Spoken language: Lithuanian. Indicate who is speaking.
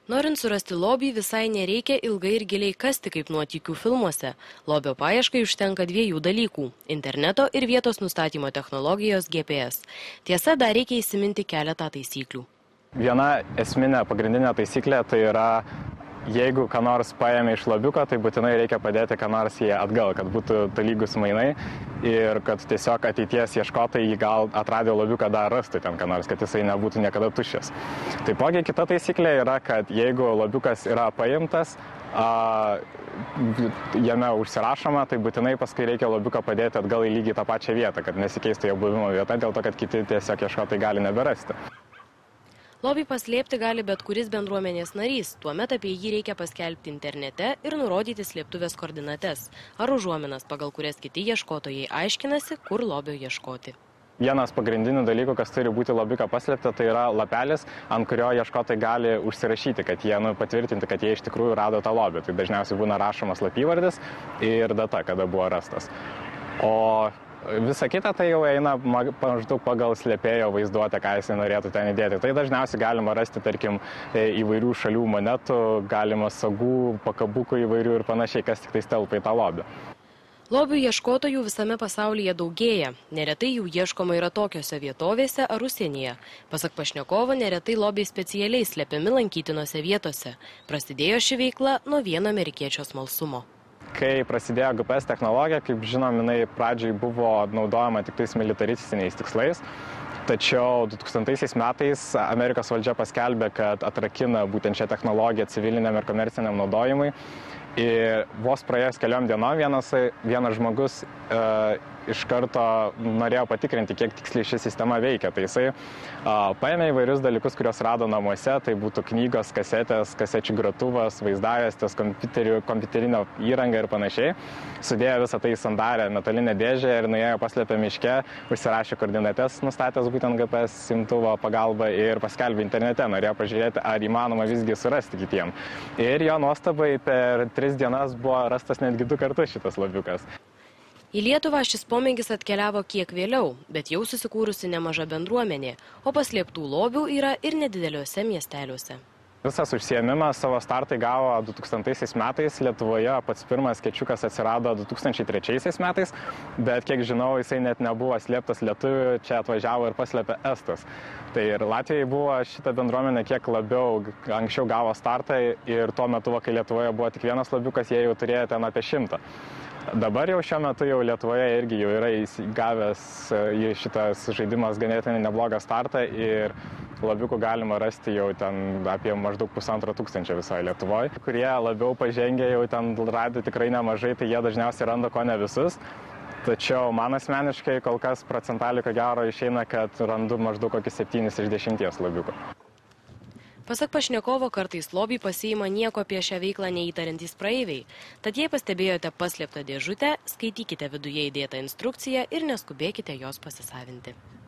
Speaker 1: Norint surasti lobį, visai nereikia ilgai ir giliai kasti kaip nuotykių filmuose. Lobio paieškai užtenka dviejų dalykų – interneto ir vietos nustatymo technologijos GPS. Tiesa, dar reikia įsiminti keletą taisyklių.
Speaker 2: Viena esminė pagrindinė taisyklė tai yra, jeigu ką nors paėmė iš lobiuko, tai būtinai reikia padėti ką nors jį atgal, kad būtų tolygus mainai ir kad tiesiog ateities ieškotojai jį gal atradę lobiuką dar rastų ten ką nors, kad jisai nebūtų niekada tuščias. Taipogi kita taisyklė yra, kad jeigu lobiukas yra paimtas, jame užsirašoma, tai būtinai paskui reikia lobiuką padėti atgal į lygiai tą pačią vietą, kad nesikeistų jo buvimo vieta, dėl to, kad kiti tiesiog ieškotojai gali neberasti.
Speaker 1: Lobį paslėpti gali bet kuris bendruomenės narys, tuomet apie jį reikia paskelbti internete ir nurodyti slėptuvės koordinates ar užuominas, pagal kurias kiti ieškotojai aiškinasi, kur lobio ieškoti.
Speaker 2: Vienas pagrindinių dalykų, kas turi būti lobiuką paslėpta, tai yra lapelis, ant kurio ieškotojai gali užsirašyti, kad jie patvirtinti, kad jie iš tikrųjų rado tą lobį. Tai dažniausiai būna rašomas slapyvardis ir data, kada buvo rastas. O visa kita tai jau eina maždaug pagal slėpėjo vaizduotę, ką jisai norėtų ten įdėti. Tai dažniausiai galima rasti, tarkim, įvairių šalių monetų, galima sagų, pakabukų įvairių ir panašiai, kas tik tai telpa į tą lobį.
Speaker 1: Lobių ieškotojų visame pasaulyje daugėja. Neretai jų ieškoma yra tokiose vietovėse ar užsienyje. Pasak pašnekovo, neretai lobiai specialiai slepiami lankytinose vietose. Prasidėjo ši veikla nuo vieno amerikiečio smalsumo.
Speaker 2: Kai prasidėjo GPS technologija, kaip žinom, jinai pradžiai buvo naudojama tik tais militaristiniais tikslais. Tačiau 2000 metais Amerikos valdžia paskelbė, kad atrakina būtent šią technologiją civiliniam ir komerciniam naudojimui. Ir vos praėjus keliom dienom vienas žmogus iš karto norėjo patikrinti, kiek tiksliai ši sistema veikia. Tai jisai paėmė įvairius dalykus, kuriuos rado namuose, tai būtų knygos, kasetės, kasečių grotuvas, vaizdajuostės, kompiuterinio įranga ir panašiai. Sudėjo visą tai į sandarę metalinę dėžę ir nuėjo paslėpė miške, užsirašė koordinates, nustatęs būtent GPS imtuvo pagalbą ir paskelbė internete. Norėjo pažiūrėti, ar įmanoma visgi surasti kitiem. Ir jo nuostabai per 3 dienas buvo rastas netgi 2 kartus šitas lobiukas.
Speaker 1: Į Lietuvą šis pomėgis atkeliavo kiek vėliau, bet jau susikūrusi nemaža bendruomenė, o paslėptų lobių yra ir nedideliuose miesteliuose.
Speaker 2: Visas užsiėmimas savo startai gavo 2000 metais, Lietuvoje pats pirmas kečiukas atsirado 2003 metais, bet kiek žinau, jisai net nebuvo slėptas lietuvių, čia atvažiavo ir paslėpė estas. Tai ir Latvijai buvo šita bendruomenė kiek labiau anksčiau gavo startą ir tuo metu, kai Lietuvoje buvo tik vienas lobiukas, jie jau turėjo ten apie 100. Dabar jau šiuo metu jau Lietuvoje irgi jau yra įgavęs šitas žaidimas ganėtinai neblogą startą ir lobiukų galima rasti jau ten apie maždaug 1500 visoje Lietuvoje. Kurie labiau pažengė jau ten radę tikrai nemažai, tai jie dažniausiai randa ko ne visus. Tačiau man asmeniškai kol kas procentaliai ko gero išeina, kad randu maždaug kokį 7 iš 10 lobiukų.
Speaker 1: Pasak pašnekovo, kartais lobį pasiima nieko apie šią veiklą neįtariantys praeiviai. Tad jei pastebėjote paslėptą dėžutę, skaitykite viduje įdėtą instrukciją ir neskubėkite jos pasisavinti.